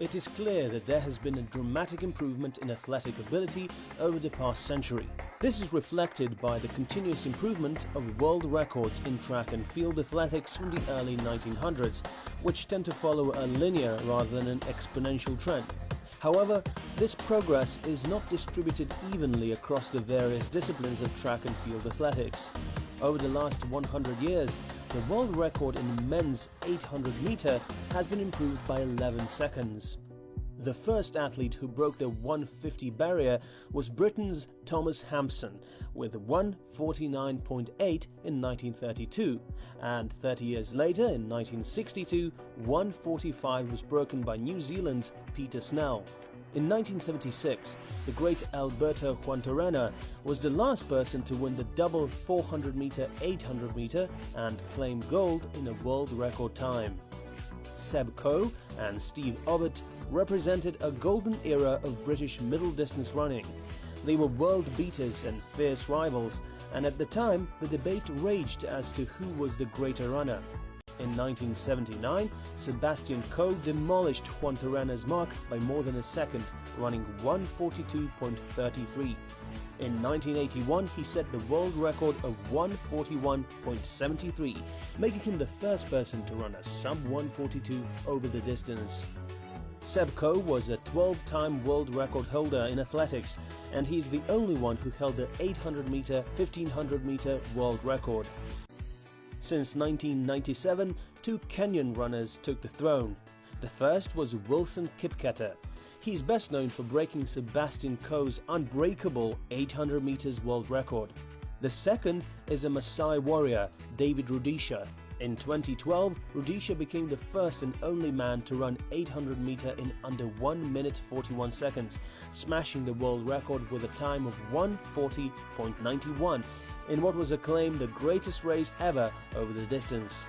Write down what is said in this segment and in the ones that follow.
It is clear that there has been a dramatic improvement in athletic ability over the past century. This is reflected by the continuous improvement of world records in track and field athletics from the early 1900s, which tend to follow a linear rather than an exponential trend. However, this progress is not distributed evenly across the various disciplines of track and field athletics. Over the last 100 years, the world record in men's 800 meter has been improved by 11 seconds. The first athlete who broke the 150 barrier was Britain's Thomas Hampson with 1:49.8 in 1932, and 30 years later, in 1962, 1:45 was broken by New Zealand's Peter Snell. In 1976, the great Alberto Quantarena was the last person to win the double 400 meter 800 meter and claim gold in a world record time. Seb Coe and Steve OVETT represented a golden era of British middle distance running. They were world beaters and fierce rivals, and at the time the debate raged as to who was the greater runner. In 1979, Sebastian Coe demolished Quantarena's mark by more than a second, running 1:42.33. In 1981, he set the world record of 1:41.73, making him the first person to run a sub-1:42 over the distance. Seb Coe was a 12-time world record holder in athletics, and he's the only one who held the 800-meter, 1500-meter world record. Since 1997, two Kenyan runners took the throne. The first was Wilson Kipketer. He's best known for breaking Sebastian Coe's unbreakable 800 meters world record. The second is a Maasai warrior, David Rudisha. In 2012, Rudisha became the first and only man to run 800 meter in under 1 minute 41 seconds, smashing the world record with a time of 1:40.91 in what was acclaimed the greatest race ever over the distance.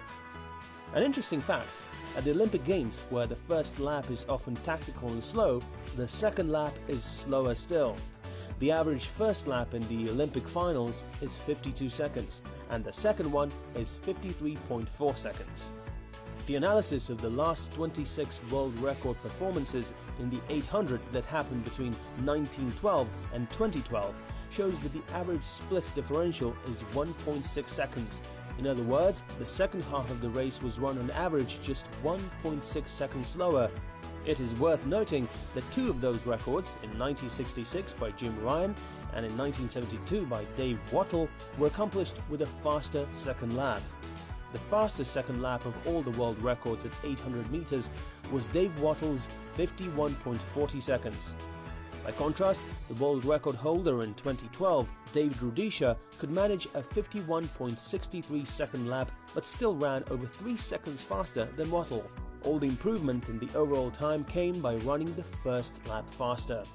An interesting fact, at the Olympic Games, where the first lap is often tactical and slow, the second lap is slower still. The average first lap in the Olympic finals is 52 seconds, and the second one is 53.4 seconds. The analysis of the last 26 world record performances in the 800 that happened between 1912 and 2012 shows that the average split differential is 1.6 seconds. In other words, the second half of the race was run on average just 1.6 seconds slower. It is worth noting that two of those records, in 1966 by Jim Ryan and in 1972 by Dave Wattle, were accomplished with a faster second lap. The fastest second lap of all the world records at 800 meters was Dave Wattle's 51.40 seconds. By contrast, the world record holder in 2012, David Rudisha, could manage a 51.63 second lap but still ran over 3 seconds faster than Wattle. All the improvement in the overall time came by running the first lap faster.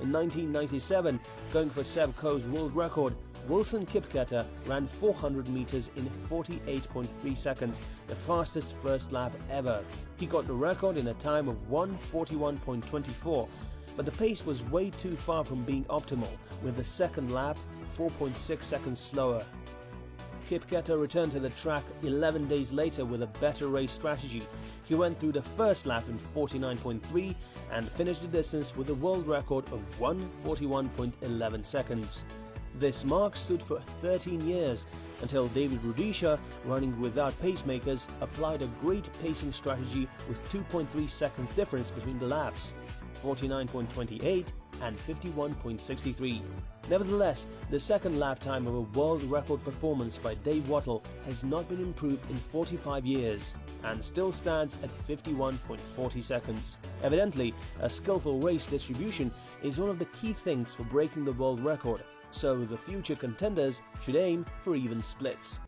In 1997, going for Seb Coe's world record, Wilson Kipketer ran 400 meters in 48.3 seconds, the fastest first lap ever. He got the record in a time of 1:41.24, but the pace was way too far from being optimal, with the second lap 4.6 seconds slower. Kipketer returned to the track 11 days later with a better race strategy. He went through the first lap in 49.3 and finished the distance with a world record of 1:41.11 seconds. This mark stood for 13 years until David Rudisha, running without pacemakers, applied a great pacing strategy with 2.3 seconds difference between the laps, 49.28 and 51.63. Nevertheless, the second lap time of a world record performance by Dave Wattle has not been improved in 45 years and still stands at 51.40 seconds. Evidently, a skillful race distribution is one of the key things for breaking the world record, so the future contenders should aim for even splits.